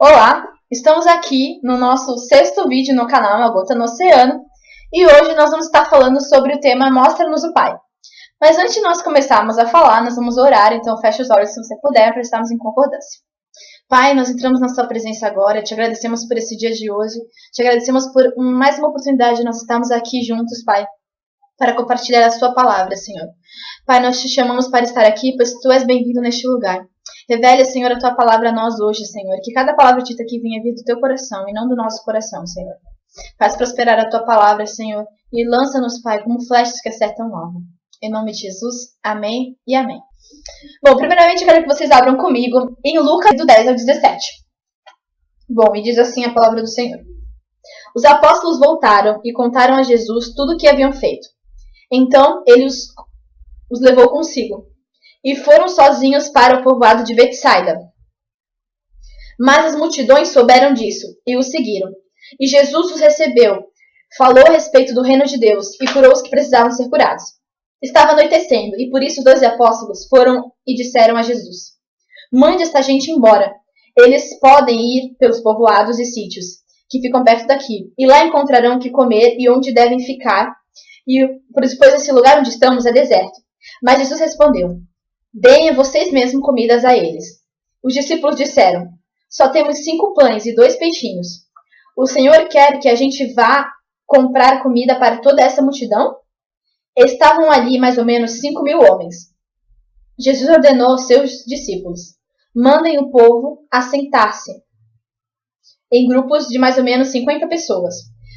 Olá, estamos aqui no nosso sexto vídeo no canal Uma Gota no Oceano e hoje nós vamos estar falando sobre o tema Mostra-nos o Pai. Mas antes de nós começarmos a falar, nós vamos orar, então feche os olhos se você puder para estarmos em concordância. Pai, nós entramos na sua presença agora, te agradecemos por esse dia de hoje, te agradecemos por mais uma oportunidade de nós estarmos aqui juntos, Pai, para compartilhar a sua palavra, Senhor. Pai, nós te chamamos para estar aqui, pois tu és bem-vindo neste lugar. Revele, Senhor, a tua palavra a nós hoje, Senhor. Que cada palavra dita aqui venha vir do teu coração e não do nosso coração, Senhor. Faz prosperar a tua palavra, Senhor, e lança-nos, Pai, como flechas que acertam o alvo. Em nome de Jesus, amém e amém. Bom, primeiramente eu quero que vocês abram comigo em Lucas do 10 ao 17. Bom, e diz assim a palavra do Senhor. Os apóstolos voltaram e contaram a Jesus tudo o que haviam feito. Então ele os levou consigo e foram sozinhos para o povoado de Betsaida. Mas as multidões souberam disso e os seguiram. E Jesus os recebeu, falou a respeito do reino de Deus e curou os que precisavam ser curados. Estava anoitecendo e por isso os 12 apóstolos foram e disseram a Jesus: Mande esta gente embora. Eles podem ir pelos povoados e sítios que ficam perto daqui, e lá encontrarão o que comer e onde devem ficar, pois esse lugar onde estamos é deserto. Mas Jesus respondeu: Deem vocês mesmos comidas a eles. Os discípulos disseram: Só temos 5 pães e 2 peixinhos. O Senhor quer que a gente vá comprar comida para toda essa multidão? Estavam ali mais ou menos 5.000 homens. Jesus ordenou aos seus discípulos: Mandem o povo assentar-se em grupos de mais ou menos 50 pessoas.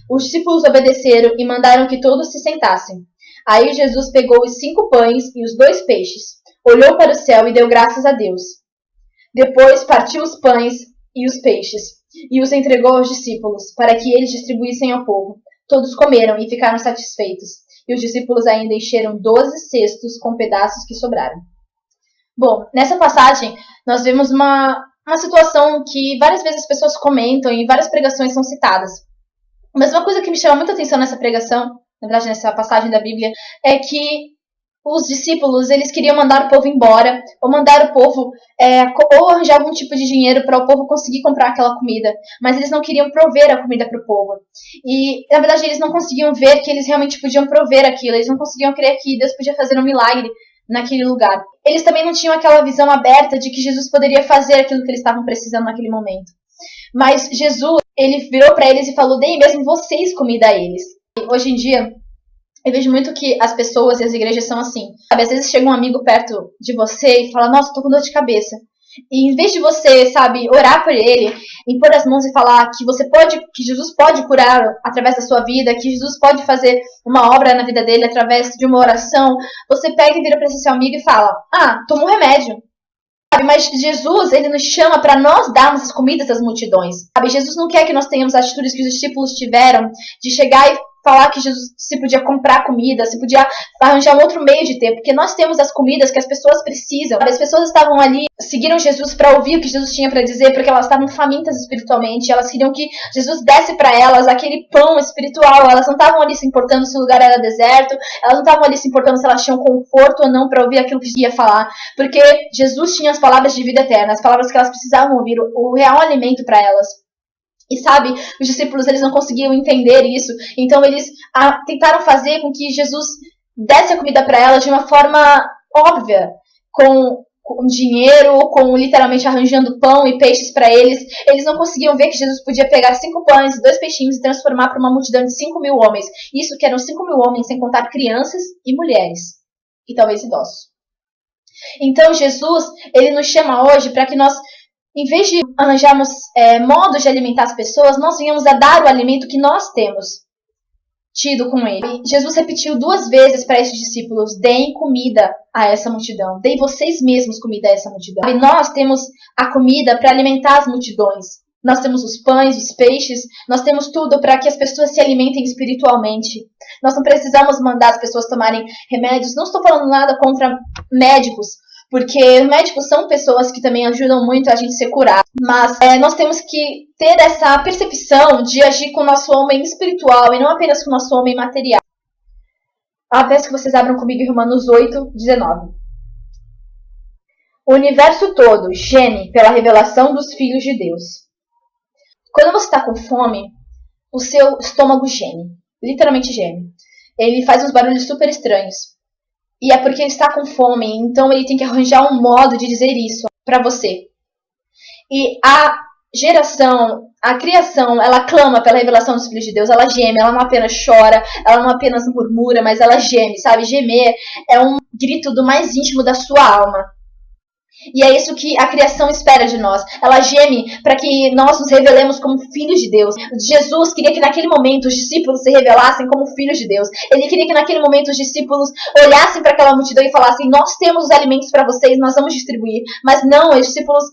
Os discípulos obedeceram e mandaram que todos se sentassem. Aí Jesus pegou os 5 pães e os 2 peixes, olhou para o céu e deu graças a Deus. Depois partiu os pães e os peixes e os entregou aos discípulos para que eles distribuíssem ao povo. Todos comeram e ficaram satisfeitos. E os discípulos ainda encheram 12 cestos com pedaços que sobraram. Bom, nessa passagem nós vemos uma situação que várias vezes as pessoas comentam e várias pregações são citadas. Mas uma coisa que me chama muita atenção nessa pregação, na verdade nessa passagem da Bíblia, é que os discípulos, eles queriam mandar o povo embora, ou mandar o povo, ou arranjar algum tipo de dinheiro para o povo conseguir comprar aquela comida, mas eles não queriam prover a comida para o povo. E, na verdade, eles não conseguiam ver que eles realmente podiam prover aquilo, eles não conseguiam crer que Deus podia fazer um milagre naquele lugar. Eles também não tinham aquela visão aberta de que Jesus poderia fazer aquilo que eles estavam precisando naquele momento. Mas Jesus, ele virou para eles e falou: Deem mesmo vocês comida a eles. E hoje em dia, eu vejo muito que as pessoas e as igrejas são assim. Sabe, às vezes chega um amigo perto de você e fala: Nossa, tô com dor de cabeça. E em vez de você, sabe, orar por ele, impor as mãos e falar que Jesus pode curar através da sua vida, que Jesus pode fazer uma obra na vida dele através de uma oração, você pega e vira para esse seu amigo e fala: toma um remédio. Sabe, mas Jesus, ele nos chama para nós darmos as comidas às multidões. Sabe, Jesus não quer que nós tenhamos atitudes que os discípulos tiveram de chegar e falar que Jesus se podia comprar comida, se podia arranjar um outro meio de ter, porque nós temos as comidas que as pessoas precisam. As pessoas estavam ali, seguiram Jesus para ouvir o que Jesus tinha para dizer, porque elas estavam famintas espiritualmente, elas queriam que Jesus desse para elas aquele pão espiritual. Elas não estavam ali se importando se o lugar era deserto, elas não estavam ali se importando se elas tinham conforto ou não para ouvir aquilo que ia falar, porque Jesus tinha as palavras de vida eterna, as palavras que elas precisavam ouvir, o real alimento para elas. E sabe, os discípulos, eles não conseguiam entender isso, então eles tentaram fazer com que Jesus desse a comida para elas de uma forma óbvia, com dinheiro, com literalmente arranjando pão e peixes para eles. Eles não conseguiam ver que Jesus podia pegar 5 pães e 2 peixinhos e transformar para uma multidão de 5.000 homens. Isso que eram 5.000 homens, sem contar crianças e mulheres, e talvez idosos. Então Jesus, ele nos chama hoje para que nós, em vez de arranjarmos modos de alimentar as pessoas, nós venhamos a dar o alimento que nós temos tido com ele. Jesus repetiu 2 vezes para esses discípulos: Deem comida a essa multidão. Deem vocês mesmos comida a essa multidão. E nós temos a comida para alimentar as multidões. Nós temos os pães, os peixes, nós temos tudo para que as pessoas se alimentem espiritualmente. Nós não precisamos mandar as pessoas tomarem remédios. Não estou falando nada contra médicos, porque médicos são pessoas que também ajudam muito a gente ser curado. Mas nós temos que ter essa percepção de agir com o nosso homem espiritual e não apenas com o nosso homem material. Peço que vocês abram comigo em Romanos 8, 19. O universo todo geme pela revelação dos filhos de Deus. Quando você está com fome, o seu estômago geme. Literalmente geme. Ele faz uns barulhos super estranhos. E é porque ele está com fome, então ele tem que arranjar um modo de dizer isso para você. E a criação, ela clama pela revelação dos filhos de Deus, ela geme, ela não apenas chora, ela não apenas murmura, mas ela geme, sabe? Gemer é um grito do mais íntimo da sua alma. E é isso que a criação espera de nós. Ela geme para que nós nos revelemos como filhos de Deus. Jesus queria que naquele momento os discípulos se revelassem como filhos de Deus. Ele queria que naquele momento os discípulos olhassem para aquela multidão e falassem: nós temos os alimentos para vocês, nós vamos distribuir. Mas não, os discípulos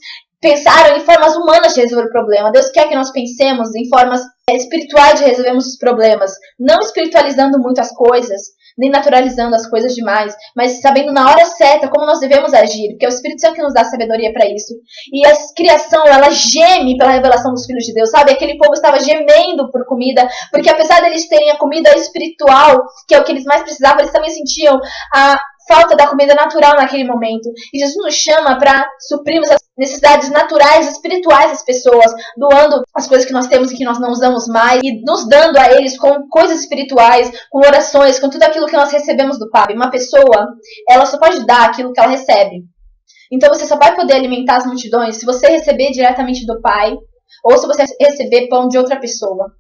pensaram em formas humanas de resolver o problema. Deus quer que nós pensemos em formas espirituais de resolvermos os problemas. Não espiritualizando muito as coisas, nem naturalizando as coisas demais, mas sabendo na hora certa como nós devemos agir, porque é o Espírito Santo que nos dá sabedoria para isso. E a criação, ela geme pela revelação dos filhos de Deus, sabe? Aquele povo estava gemendo por comida, porque apesar deles terem a comida espiritual, que é o que eles mais precisavam, eles também sentiam a falta da comida natural naquele momento. E Jesus nos chama para suprirmos as necessidades naturais, espirituais das pessoas, doando as coisas que nós temos e que nós não usamos mais, e nos dando a eles com coisas espirituais, com orações, com tudo aquilo que nós recebemos do Pai. Uma pessoa, ela só pode dar aquilo que ela recebe. Então você só vai poder alimentar as multidões se você receber diretamente do Pai, ou se você receber pão de outra pessoa.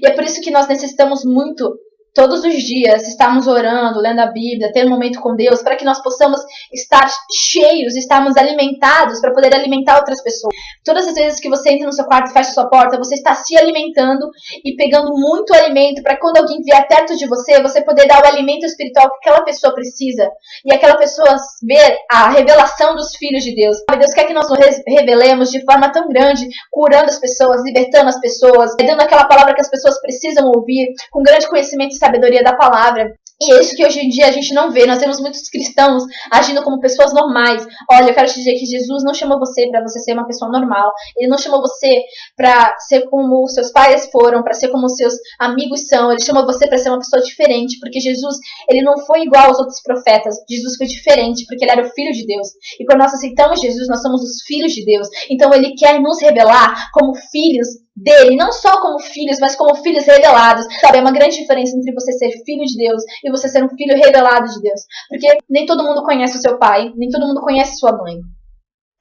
E é por isso que nós necessitamos muito, todos os dias, estarmos orando, lendo a Bíblia, ter um momento com Deus, para que nós possamos estar cheios, estarmos alimentados, para poder alimentar outras pessoas. Todas as vezes que você entra no seu quarto e fecha sua porta, você está se alimentando e pegando muito alimento, para quando alguém vier perto de você, você poder dar o alimento espiritual que aquela pessoa precisa. E aquela pessoa ver a revelação dos filhos de Deus. Deus quer que nós nos revelemos de forma tão grande, curando as pessoas, libertando as pessoas, dando aquela palavra que as pessoas precisam ouvir, com grande conhecimento sabedoria da palavra. E é isso que hoje em dia a gente não vê. Nós temos muitos cristãos agindo como pessoas normais. Olha, eu quero te dizer que Jesus não chamou você para você ser uma pessoa normal. Ele não chamou você para ser como os seus pais foram, para ser como os seus amigos são. Ele chamou você para ser uma pessoa diferente, porque Jesus, ele não foi igual aos outros profetas. Jesus foi diferente, porque ele era o Filho de Deus. E quando nós aceitamos Jesus, nós somos os filhos de Deus. Então ele quer nos revelar como filhos dele, não só como filhos, mas como filhos revelados. Sabe, é uma grande diferença entre você ser filho de Deus e você ser um filho revelado de Deus. Porque nem todo mundo conhece o seu pai, nem todo mundo conhece sua mãe.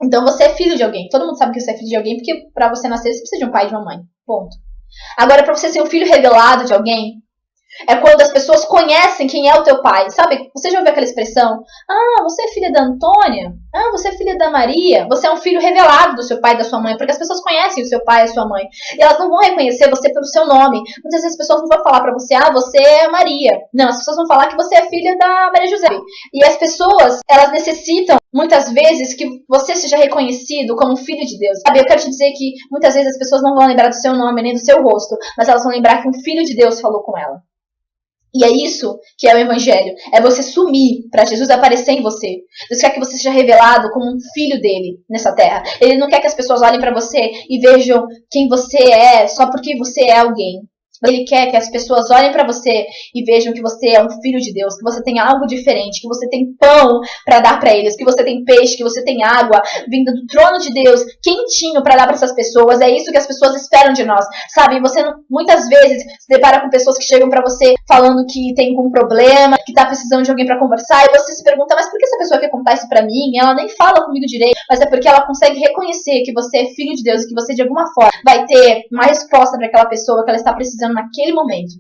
Então você é filho de alguém. Todo mundo sabe que você é filho de alguém, porque para você nascer você precisa de um pai e de uma mãe. Ponto. Agora, para você ser um filho revelado de alguém, é quando as pessoas conhecem quem é o teu pai. Sabe, você já ouviu aquela expressão? Ah, você é filha da Antônia? Ah, você é filha da Maria? Você é um filho revelado do seu pai e da sua mãe, porque as pessoas conhecem o seu pai e a sua mãe. E elas não vão reconhecer você pelo seu nome. Muitas vezes as pessoas não vão falar pra você: ah, você é Maria. Não, as pessoas vão falar que você é filha da Maria José. E as pessoas, elas necessitam, muitas vezes, que você seja reconhecido como filho de Deus. Sabe, eu quero te dizer que muitas vezes as pessoas não vão lembrar do seu nome nem do seu rosto, mas elas vão lembrar que um filho de Deus falou com ela. E é isso que é o evangelho. É você sumir para Jesus aparecer em você. Deus quer que você seja revelado como um filho dele nessa terra. Ele não quer que as pessoas olhem para você e vejam quem você é só porque você é alguém. Ele quer que as pessoas olhem para você e vejam que você é um filho de Deus, que você tem algo diferente, que você tem pão para dar para eles, que você tem peixe, que você tem água vinda do trono de Deus, quentinho para dar para essas pessoas. É isso que as pessoas esperam de nós, sabe? Você muitas vezes se depara com pessoas que chegam para você falando que tem algum problema, que tá precisando de alguém para conversar, e você se pergunta: mas por que essa pessoa quer contar isso para mim? Ela nem fala comigo direito. Mas é porque ela consegue reconhecer que você é filho de Deus e que você de alguma forma vai ter uma resposta para aquela pessoa que ela está precisando naquele momento.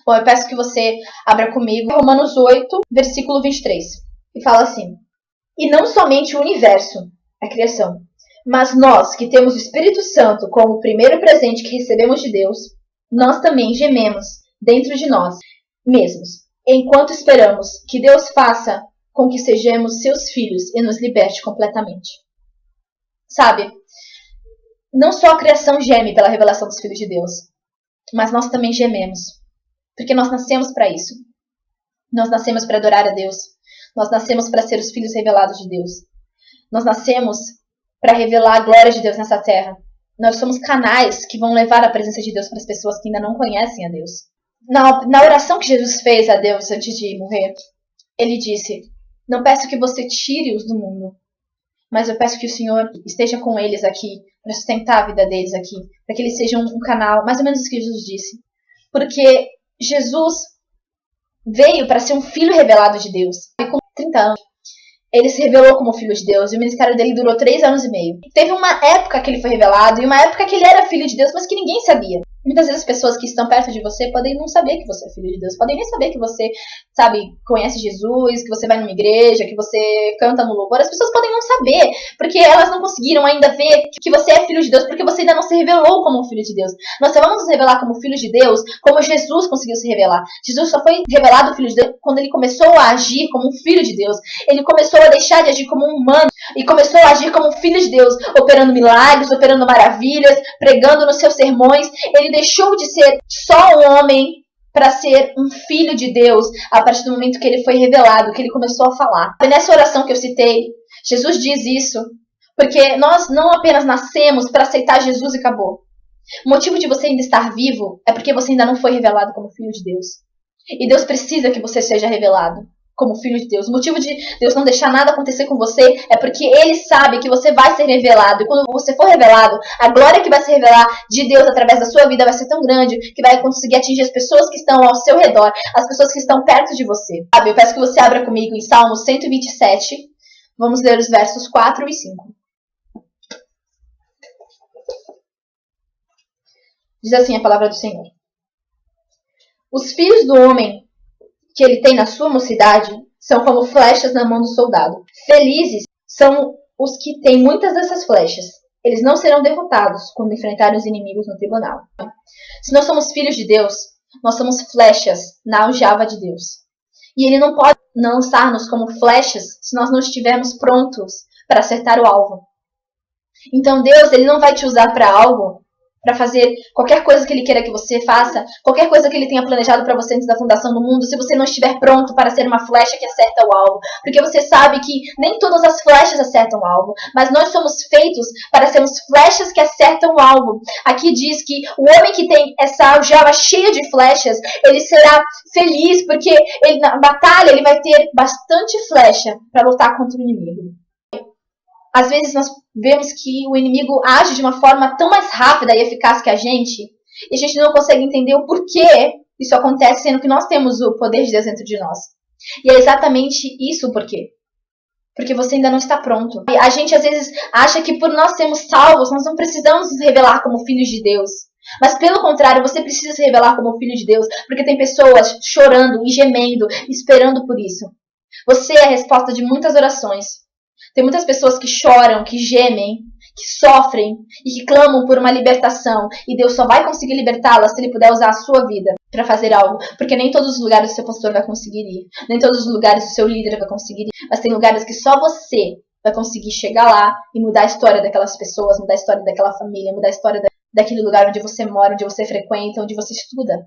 Bom, eu peço que você abra comigo Romanos 8, versículo 23. E fala assim: e não somente o universo, a criação, mas nós que temos o Espírito Santo como o primeiro presente que recebemos de Deus, nós também gememos dentro de nós mesmos, enquanto esperamos que Deus faça com que sejamos seus filhos e nos liberte completamente. Sabe, não só a criação geme pela revelação dos filhos de Deus, mas nós também gememos, porque nós nascemos para isso. Nós nascemos para adorar a Deus. Nós nascemos para ser os filhos revelados de Deus. Nós nascemos para revelar a glória de Deus nessa terra. Nós somos canais que vão levar a presença de Deus para as pessoas que ainda não conhecem a Deus. Na oração que Jesus fez a Deus antes de morrer, ele disse: não peço que você tire-os do mundo, mas eu peço que o Senhor esteja com eles aqui, para sustentar a vida deles aqui, para que eles sejam um canal, mais ou menos isso que Jesus disse. Porque Jesus veio para ser um filho revelado de Deus. E com 30 anos, ele se revelou como filho de Deus, e o ministério dele durou 3 anos e meio. Teve uma época que ele foi revelado, e uma época que ele era filho de Deus, mas que ninguém sabia. Muitas vezes as pessoas que estão perto de você podem não saber que você é filho de Deus, podem nem saber que você, sabe, conhece Jesus, que você vai numa igreja, que você canta no louvor. As pessoas podem não saber, porque elas não conseguiram ainda ver que você é filho de Deus, porque você ainda não se revelou como um filho de Deus. Nós só vamos nos revelar como filho de Deus como Jesus conseguiu se revelar. Jesus só foi revelado filho de Deus quando ele começou a agir como um filho de Deus. Ele começou a deixar de agir como um humano e começou a agir como um filho de Deus, operando milagres, operando maravilhas, pregando nos seus sermões. Ele deixou de ser só um homem para ser um filho de Deus a partir do momento que ele foi revelado, que ele começou a falar. E nessa oração que eu citei, Jesus diz isso, porque nós não apenas nascemos para aceitar Jesus e acabou. O motivo de você ainda estar vivo é porque você ainda não foi revelado como filho de Deus. E Deus precisa que você seja revelado como filho de Deus. O motivo de Deus não deixar nada acontecer com você é porque Ele sabe que você vai ser revelado. E quando você for revelado, a glória que vai se revelar de Deus através da sua vida vai ser tão grande que vai conseguir atingir as pessoas que estão ao seu redor, as pessoas que estão perto de você. Eu peço que você abra comigo em Salmo 127. Vamos ler os versos 4 e 5. Diz assim a palavra do Senhor: Os filhos do homem que ele tem na sua mocidade são como flechas na mão do soldado. Felizes são os que têm muitas dessas flechas. Eles não serão derrotados quando enfrentarem os inimigos no tribunal. Se nós somos filhos de Deus, nós somos flechas na aljava de Deus. E Ele não pode lançar-nos como flechas se nós não estivermos prontos para acertar o alvo. Então Deus, Ele não vai te usar para algo, para fazer qualquer coisa que Ele queira que você faça, qualquer coisa que Ele tenha planejado para você antes da fundação do mundo, se você não estiver pronto para ser uma flecha que acerta o alvo. Porque você sabe que nem todas as flechas acertam o alvo, mas nós somos feitos para sermos flechas que acertam o alvo. Aqui diz que o homem que tem essa aljava cheia de flechas, ele será feliz, porque ele, na batalha ele vai ter bastante flecha para lutar contra o inimigo. Às vezes nós vemos que o inimigo age de uma forma tão mais rápida e eficaz que a gente gente não consegue entender o porquê isso acontece, sendo que nós temos o poder de Deus dentro de nós. E é exatamente isso o porquê. Porque você ainda não está pronto. E a gente às vezes acha que por nós sermos salvos, nós não precisamos nos revelar como filhos de Deus. Mas pelo contrário, você precisa se revelar como filho de Deus, porque tem pessoas chorando e gemendo, esperando por isso. Você é a resposta de muitas orações. Tem muitas pessoas que choram, que gemem, que sofrem e que clamam por uma libertação. E Deus só vai conseguir libertá-las se Ele puder usar a sua vida para fazer algo. Porque nem todos os lugares o seu pastor vai conseguir ir. Nem todos os lugares o seu líder vai conseguir ir. Mas tem lugares que só você vai conseguir chegar lá e mudar a história daquelas pessoas, mudar a história daquela família, mudar a história daquele lugar onde você mora, onde você frequenta, onde você estuda.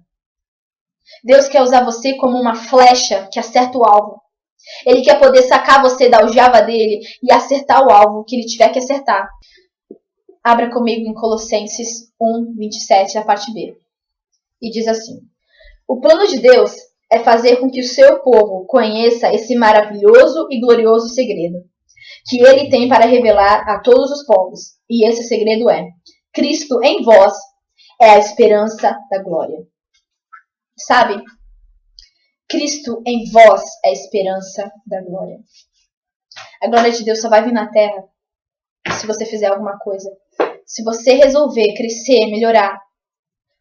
Deus quer usar você como uma flecha que acerta o alvo. Ele quer poder sacar você da aljava dele e acertar o alvo que ele tiver que acertar. Abra comigo em Colossenses 1, 27, a parte B. E diz assim: O plano de Deus é fazer com que o seu povo conheça esse maravilhoso e glorioso segredo, que ele tem para revelar a todos os povos. E esse segredo é: Cristo em vós é a esperança da glória. Sabe? Cristo em vós é a esperança da glória. A glória de Deus só vai vir na terra se você fizer alguma coisa. Se você resolver crescer, melhorar.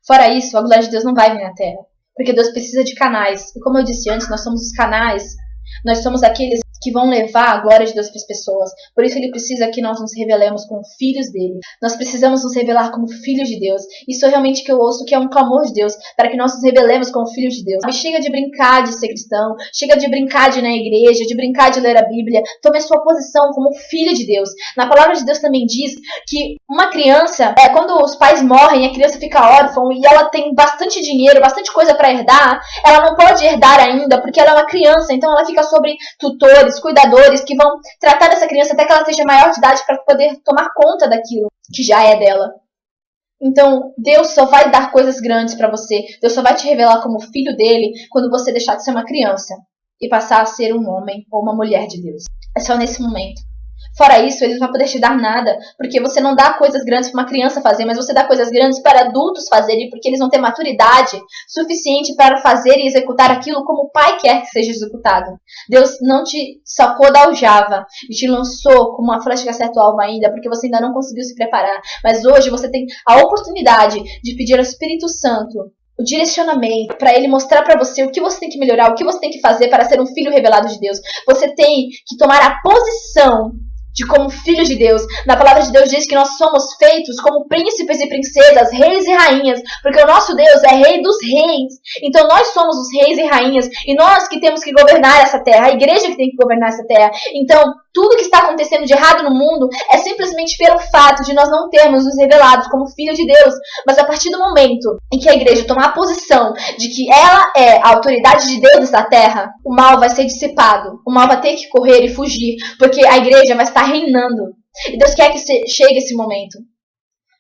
Fora isso, a glória de Deus não vai vir na terra. Porque Deus precisa de canais. E como eu disse antes, nós somos os canais. Nós somos aqueles que vão levar a glória de Deus para as pessoas. Por isso Ele precisa que nós nos revelemos como filhos dele. Nós precisamos nos revelar como filhos de Deus. Isso é realmente que eu ouço, que é um clamor de Deus, para que nós nos revelemos como filhos de Deus. Chega de brincar de ser cristão, chega de brincar de ir na igreja, de brincar de ler a Bíblia. Tome a sua posição como filho de Deus. Na palavra de Deus também diz que uma criança, quando os pais morrem, a criança fica órfã e ela tem bastante dinheiro, bastante coisa para herdar, ela não pode herdar ainda, porque ela é uma criança, então ela fica sobre tutores, cuidadores que vão tratar dessa criança até que ela seja maior de idade para poder tomar conta daquilo que já é dela. Então, Deus só vai dar coisas grandes para você. Deus só vai te revelar como filho dele quando você deixar de ser uma criança e passar a ser um homem ou uma mulher de Deus. É só nesse momento. Fora isso, ele não vai poder te dar nada, porque você não dá coisas grandes para uma criança fazer, mas você dá coisas grandes para adultos fazerem, porque eles vão ter maturidade suficiente para fazer e executar aquilo como o Pai quer que seja executado. Deus não te sacou da aljava e te lançou como uma flecha que acerta o alvo ainda, porque você ainda não conseguiu se preparar. Mas hoje você tem a oportunidade de pedir ao Espírito Santo o direcionamento para ele mostrar para você o que você tem que melhorar, o que você tem que fazer para ser um filho revelado de Deus. Você tem que tomar a posição de como filhos de Deus. Na palavra de Deus diz que nós somos feitos como príncipes e princesas, reis e rainhas, porque o nosso Deus é rei dos reis. Então nós somos os reis e rainhas, e nós que temos que governar essa terra, a igreja que tem que governar essa terra. Então tudo que está acontecendo de errado no mundo é simplesmente pelo fato de nós não termos nos revelados como filhos de Deus. Mas a partir do momento em que a igreja tomar a posição de que ela é a autoridade de Deus nessa terra, o mal vai ser dissipado, o mal vai ter que correr e fugir, porque a igreja vai estar reinando. E Deus quer que chegue esse momento.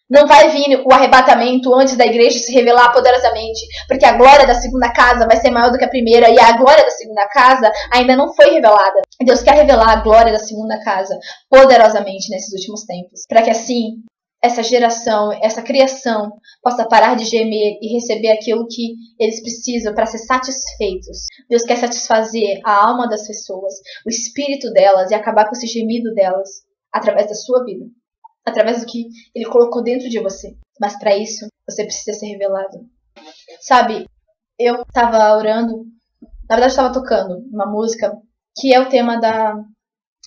Não vai vir o arrebatamento antes da igreja se revelar poderosamente, porque a glória da segunda casa vai ser maior do que a primeira, e a glória da segunda casa ainda não foi revelada. Deus quer revelar a glória da segunda casa poderosamente nesses últimos tempos, para que assim essa geração, essa criação possa parar de gemer e receber aquilo que eles precisam para ser satisfeitos. Deus quer satisfazer a alma das pessoas, o espírito delas, e acabar com esse gemido delas através da sua vida, através do que Ele colocou dentro de você. Mas para isso, você precisa ser revelado. Sabe, eu estava orando, na verdade estava tocando uma música que é o tema da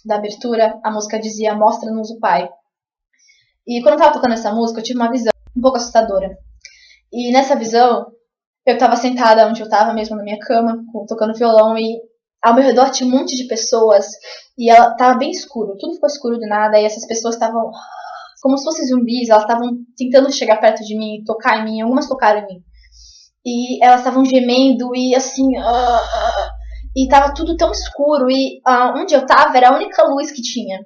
abertura. A música dizia: mostra-nos o Pai. E quando eu estava tocando essa música, eu tive uma visão um pouco assustadora. E nessa visão, eu estava sentada onde eu estava mesmo, na minha cama, tocando violão, e ao meu redor tinha um monte de pessoas, e ela estava bem escuro, tudo ficou escuro do nada, e essas pessoas estavam como se fossem zumbis, elas estavam tentando chegar perto de mim, tocar em mim, algumas tocaram em mim. E elas estavam gemendo, e assim, e estava tudo tão escuro, e onde eu estava era a única luz que tinha.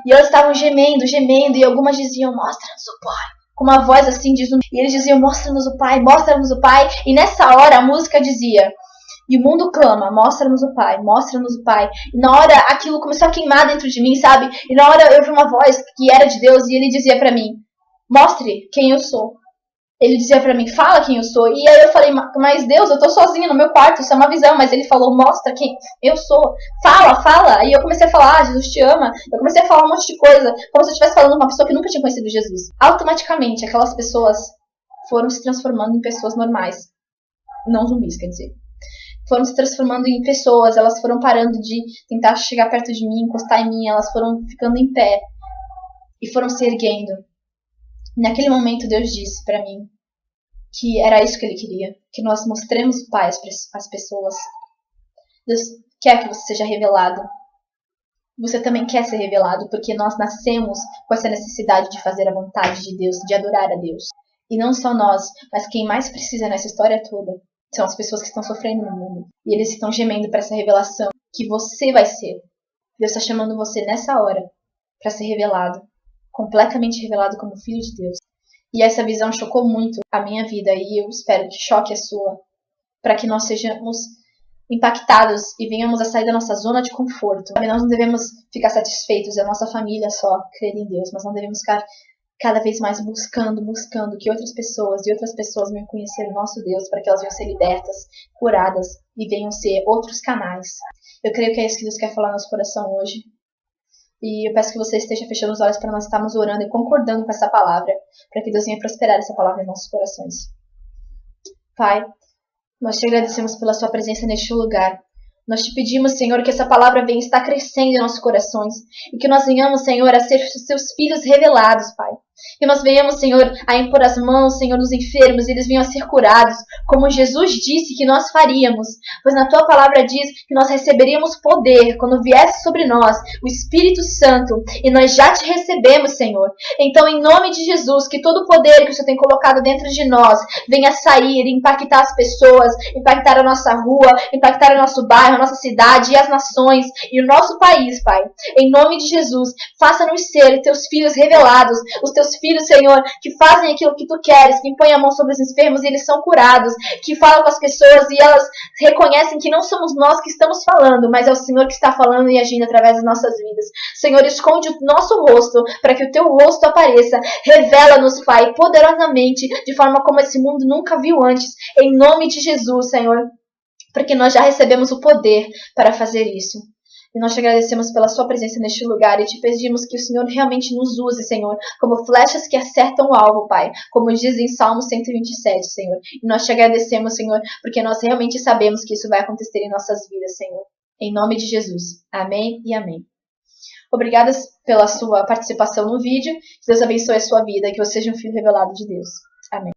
E elas estavam gemendo, gemendo, e algumas diziam: mostra-nos o Pai, com uma voz assim de zumbi. E eles diziam: mostra-nos o Pai, mostra-nos o Pai. E nessa hora a música dizia: e o mundo clama, mostra-nos o Pai, mostra-nos o Pai. E na hora aquilo começou a queimar dentro de mim, sabe? E na hora eu vi uma voz que era de Deus, e ele dizia pra mim: mostre quem eu sou. Ele dizia pra mim: fala quem eu sou. E aí eu falei: mas Deus, eu tô sozinha no meu quarto, isso é uma visão. Mas ele falou: mostra quem eu sou. Fala, fala. E eu comecei a falar: Jesus te ama. Eu comecei a falar um monte de coisa, como se eu estivesse falando com uma pessoa que nunca tinha conhecido Jesus. Automaticamente, aquelas pessoas foram se transformando em pessoas normais. Não zumbis, quer dizer. Foram se transformando em pessoas, elas foram parando de tentar chegar perto de mim, encostar em mim, elas foram ficando em pé e foram se erguendo. Naquele momento Deus disse para mim que era isso que Ele queria, que nós mostremos o Pai às pessoas. Deus quer que você seja revelado. Você também quer ser revelado, porque nós nascemos com essa necessidade de fazer a vontade de Deus, de adorar a Deus. E não só nós, mas quem mais precisa nessa história toda são as pessoas que estão sofrendo no mundo. E eles estão gemendo para essa revelação que você vai ser. Deus está chamando você nessa hora para ser revelado, completamente revelado como filho de Deus. E essa visão chocou muito a minha vida, e eu espero que choque a sua, para que nós sejamos impactados e venhamos a sair da nossa zona de conforto. Nós não devemos ficar satisfeitos, é a nossa família só crer em Deus, mas nós devemos ficar cada vez mais buscando que outras pessoas venham conhecer o nosso Deus, para que elas venham ser libertas, curadas e venham ser outros canais. Eu creio que é isso que Deus quer falar no nosso coração hoje. E eu peço que você esteja fechando os olhos para nós estarmos orando e concordando com essa palavra, para que Deus venha prosperar essa palavra em nossos corações. Pai, nós te agradecemos pela sua presença neste lugar. Nós te pedimos, Senhor, que essa palavra venha estar crescendo em nossos corações e que nós venhamos, Senhor, a ser seus filhos revelados, Pai. Que nós venhamos, Senhor, a impor as mãos, Senhor, nos enfermos e eles venham a ser curados, como Jesus disse que nós faríamos. Pois na tua palavra diz que nós receberíamos poder quando viesse sobre nós o Espírito Santo, e nós já te recebemos, Senhor. Então, em nome de Jesus, que todo o poder que o Senhor tem colocado dentro de nós venha sair e impactar as pessoas, impactar a nossa rua, impactar o nosso bairro, a nossa cidade e as nações e o nosso país, Pai. Em nome de Jesus, faça-nos ser teus filhos revelados, os teus teus filhos, Senhor, que fazem aquilo que tu queres, que impõem a mão sobre os enfermos e eles são curados, que falam com as pessoas e elas reconhecem que não somos nós que estamos falando, mas é o Senhor que está falando e agindo através das nossas vidas. Senhor, esconde o nosso rosto para que o teu rosto apareça. Revela-nos, Pai, poderosamente, de forma como esse mundo nunca viu antes, em nome de Jesus, Senhor, porque nós já recebemos o poder para fazer isso. E nós te agradecemos pela sua presença neste lugar e te pedimos que o Senhor realmente nos use, Senhor, como flechas que acertam o alvo, Pai, como diz em Salmo 127, Senhor. E nós te agradecemos, Senhor, porque nós realmente sabemos que isso vai acontecer em nossas vidas, Senhor. Em nome de Jesus. Amém e amém. Obrigada pela sua participação no vídeo. Que Deus abençoe a sua vida e que você seja um filho revelado de Deus. Amém.